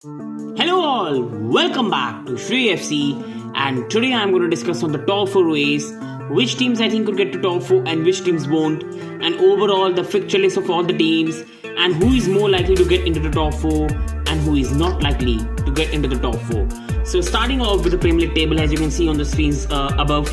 Hello all, welcome back to Shri FC, and today I'm going to discuss on the top 4 ways which teams I think could get to top 4 and which teams won't, and overall the fixture list of all the teams and who is more likely to get into the top 4 and who is not likely to get into the top 4. So starting off with the Premier League table, as you can see on the screens above.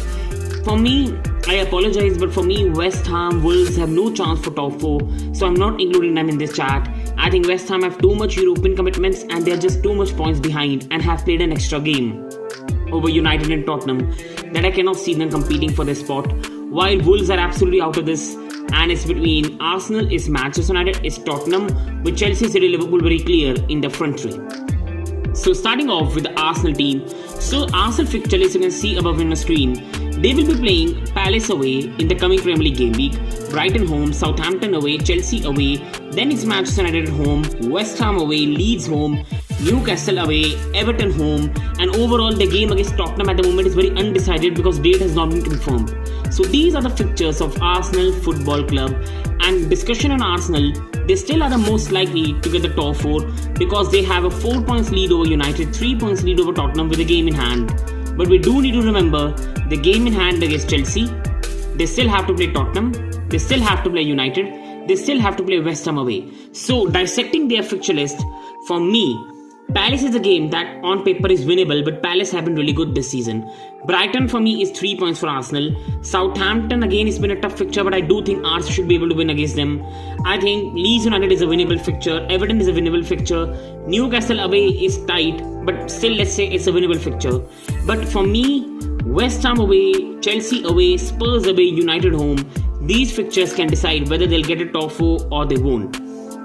For me, I apologize, but for me, West Ham, Wolves have no chance for top 4, so I'm not including them in this chat. I think West Ham have too much European commitments and they're just too much points behind and have played an extra game over United and Tottenham that I cannot see them competing for this spot. While Wolves are absolutely out of this, and it's between Arsenal, it's Manchester United, it's Tottenham, with Chelsea, City, Liverpool very clear in the front three. So starting off with the Arsenal team. So Arsenal fixture list you can see above in the screen. They will be playing Palace away in the coming Premier League game week, Brighton home, Southampton away, Chelsea away, then it's Manchester United at home, West Ham away, Leeds home, Newcastle away, Everton home, and overall the game against Tottenham at the moment is very undecided because date has not been confirmed. So these are the fixtures of Arsenal Football Club, and discussion on Arsenal, they still are the most likely to get the top 4 because they have a 4 points lead over United, 3 points lead over Tottenham with a game in hand. But we do need to remember the game in hand against Chelsea, they still have to play Tottenham, they still have to play United, they still have to play West Ham away. So dissecting their fixture list, for me, Palace is a game that on paper is winnable, but Palace have been really good this season. Brighton for me is 3 points for Arsenal. Southampton again has been a tough fixture, but I do think Arsenal should be able to win against them. I think Leeds United is a winnable fixture, Everton is a winnable fixture, Newcastle away is tight, but still let's say it's a winnable fixture. But for me, West Ham away, Chelsea away, Spurs away, United home, these fixtures can decide whether they'll get a top 4 or they won't.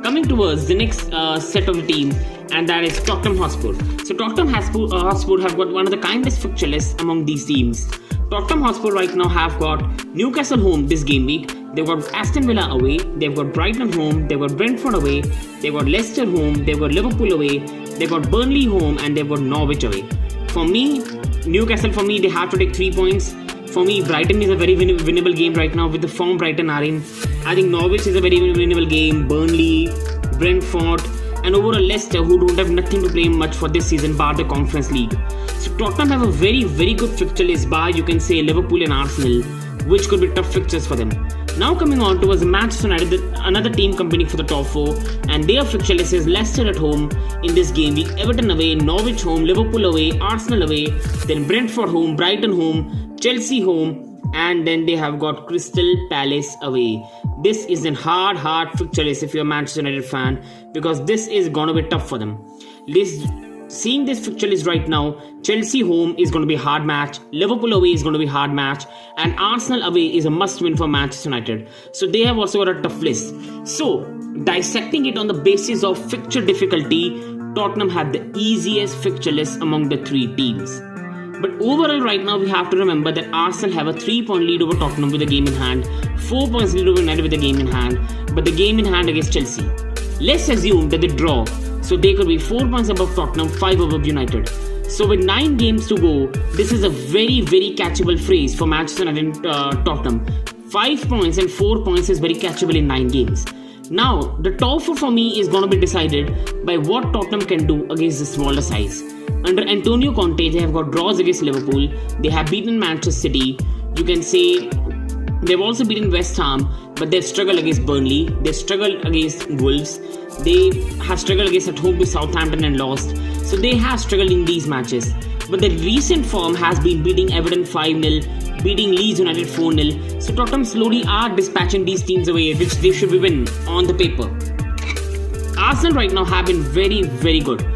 Coming towards the next set of the team, and that is Tottenham Hotspur. So Tottenham Hotspur have got one of the kindest fixture lists among these teams. Tottenham Hotspur right now have got Newcastle home this game week, they've got Aston Villa away, they've got Brighton home, they've got Brentford away, they've got Leicester home, they've got Liverpool away, they've got Burnley home, and they've got Norwich away. For me, Newcastle, for me, they have to take 3 points. For me, Brighton is a very winnable game right now with the form Brighton are in. I think Norwich is a very winnable game, Burnley, Brentford, and overall Leicester, who don't have nothing to play much for this season bar the Conference League. So Tottenham have a very good fixture list bar, you can say, Liverpool and Arsenal, which could be tough fixtures for them. Now coming on towards Manchester United, another team competing for the top 4, and their fixture list is Leicester at home in this game week, Everton away, Norwich home, Liverpool away, Arsenal away, then Brentford home, Brighton home, Chelsea home, and then they have got Crystal Palace away. This is a hard fixture list if you're a Manchester United fan, because this is gonna be tough for them. Seeing this fixture list right now, Chelsea home is going to be a hard match, Liverpool away is going to be a hard match, and Arsenal away is a must win for Manchester United. So they have also got a tough list. So dissecting it on the basis of fixture difficulty, Tottenham have the easiest fixture list among the 3 teams. But overall right now we have to remember that Arsenal have a 3-point lead over Tottenham with a game in hand, 4 points lead over United with a game in hand, but the game in hand against Chelsea, let's assume that they draw. So they could be 4 points above Tottenham, 5 above United. So with 9 games to go, this is a very catchable phrase for Manchester United and Tottenham. 5 points and 4 points is very catchable in 9 games. Now, the top 4 for me is going to be decided by what Tottenham can do against the smaller size. Under Antonio Conte, they have got draws against Liverpool, they have beaten Manchester City, you can say they've also beaten West Ham, but they've struggled against Burnley, they've struggled against Wolves, they have struggled against at home with Southampton and lost. So they have struggled in these matches. But the recent form has been beating Everton 5-0, beating Leeds United 4-0. So Tottenham slowly are dispatching these teams away, which they should be winning on the paper. Arsenal right now have been very good.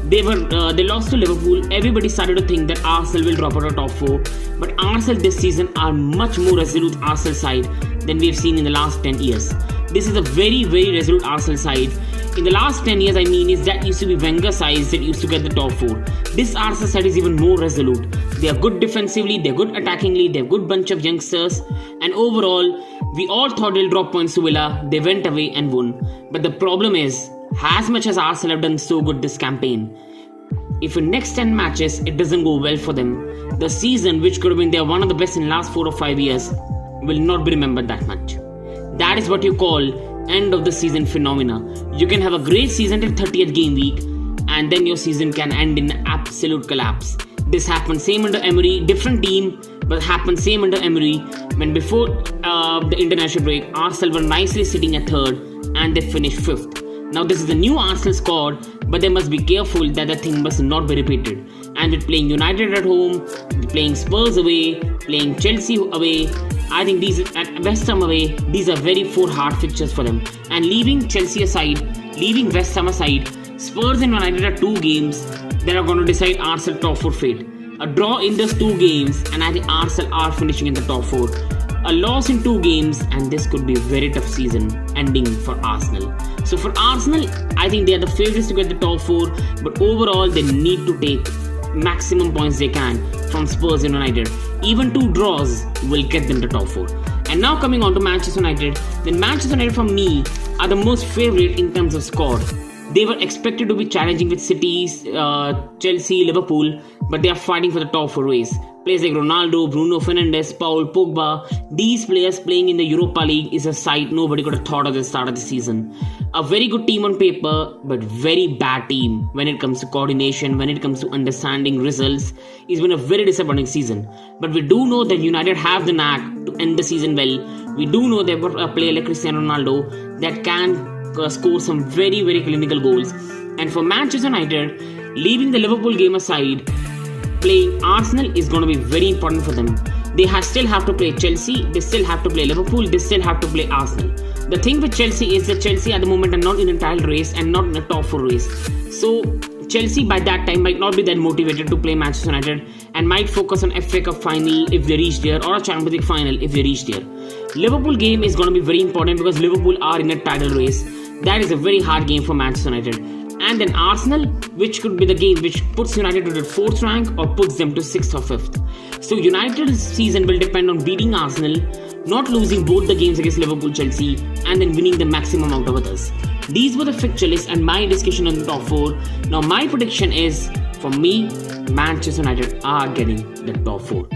They lost to Liverpool. Everybody started to think that Arsenal will drop out of top 4. But Arsenal this season are much more resolute Arsenal side than we've seen in the last 10 years. This is a very resolute Arsenal side. In the last 10 years, is that used to be Wenger sides that used to get the top 4. This Arsenal side is even more resolute. They are good defensively, they're good attackingly, they're a good bunch of youngsters. And overall, we all thought they'll drop points to Villa. They went away and won. But the problem is, as much as Arsenal have done so good this campaign, if in next 10 matches it doesn't go well for them, the season which could have been one of the best in the last 4 or 5 years will not be remembered that much. That is what you call end of the season phenomena. You can have a great season till 30th game week and then your season can end in absolute collapse. This happened same under Emery, different team, but happened same under Emery when before the international break, Arsenal were nicely sitting at third and they finished fifth. Now this is the new Arsenal squad, but they must be careful that the thing must not be repeated. And with playing United at home, playing Spurs away, playing Chelsea away, I think these at West Ham away, these are very four hard fixtures for them. And leaving Chelsea aside, leaving West Ham aside, Spurs and United are two games that are going to decide Arsenal top 4 fate. A draw in those two games, and I think Arsenal are finishing in the top 4. A loss in two games, and this could be a very tough season ending for Arsenal. So for Arsenal, I think they are the favourites to get the top 4, but overall they need to take maximum points they can from Spurs and United. Even two draws will get them the top 4. And now coming on to Manchester United, then Manchester United for me are the most favourite in terms of squad. They were expected to be challenging with Cities, Chelsea, Liverpool, but they are fighting for the top 4 race. Players like Ronaldo, Bruno Fernandes, Paul Pogba, these players playing in the Europa League is a sight nobody could have thought of at the start of the season. A very good team on paper, but very bad team when it comes to coordination, when it comes to understanding results. It's been a very disappointing season. But we do know that United have the knack to end the season well. We do know they've got a player like Cristiano Ronaldo that can score some very, very clinical goals. And for Manchester United, leaving the Liverpool game aside, playing Arsenal is going to be very important for them. They still have to play Chelsea, they still have to play Liverpool, they still have to play Arsenal. The thing with Chelsea is that Chelsea at the moment are not in a title race and not in a top 4 race. So Chelsea by that time might not be that motivated to play Manchester United and might focus on FA Cup final if they reach there, or a Champions League final if they reach there. Liverpool game is going to be very important because Liverpool are in a title race. That is a very hard game for Manchester United. And then Arsenal, which could be the game which puts United to the 4th rank or puts them to 6th or 5th. So United's season will depend on beating Arsenal, not losing both the games against Liverpool, Chelsea, and then winning the maximum out of others. These were the fixture list and my discussion on the top 4. Now my prediction is, for me, Manchester United are getting the top 4.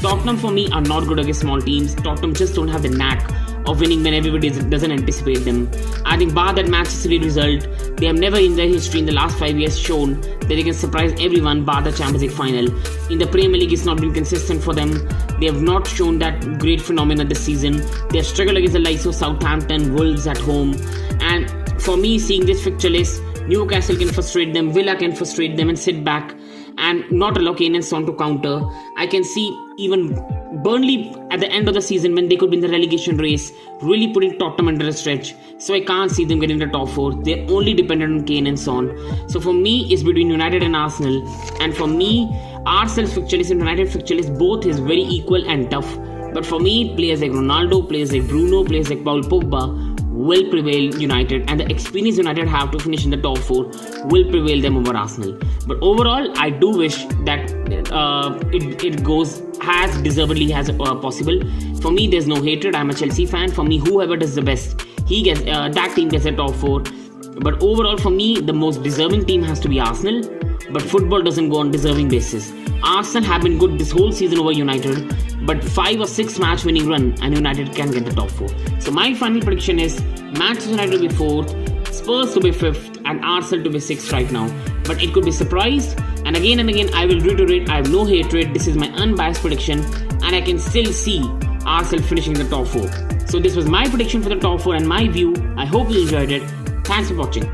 Tottenham for me are not good against small teams. Tottenham just don't have the knack of winning when everybody doesn't anticipate them. I think bar that Manchester City result, they have never in their history in the last 5 years shown that they can surprise everyone bar the Champions League final. In the Premier League, it's not been consistent for them. They have not shown that great phenomena this season. They have struggled against the likes of Southampton, Wolves at home. And for me, seeing this fixture list, Newcastle can frustrate them, Villa can frustrate them and sit back and not allow Kane and Son to counter. I can see even Burnley at the end of the season, when they could be in the relegation race, really putting Tottenham under a stretch. So I can't see them getting the top 4. They're only dependent on Kane and Son. So for me, it's between United and Arsenal. And for me, Arsenal's fixture list and United fixture list both is very equal and tough. But for me, players like Ronaldo, players like Bruno, players like Paul Pogba will prevail United, and the experience United have to finish in the top 4 will prevail them over Arsenal. But overall, I do wish that it goes as deservedly as possible. For me, there's no hatred. I'm a Chelsea fan. For me, whoever does the best, he gets that team gets the top 4. But overall, for me, the most deserving team has to be Arsenal. But football doesn't go on deserving basis. Arsenal have been good this whole season over United, but 5 or 6 match winning run and United can get the top 4. So my final prediction is Manchester United to be 4th, Spurs to be 5th, and Arsenal to be 6th right now. But it could be surprised. And again, I will reiterate, I have no hatred. This is my unbiased prediction, and I can still see Arsenal finishing the top 4. So this was my prediction for the top 4 and my view. I hope you enjoyed it. Thanks for watching.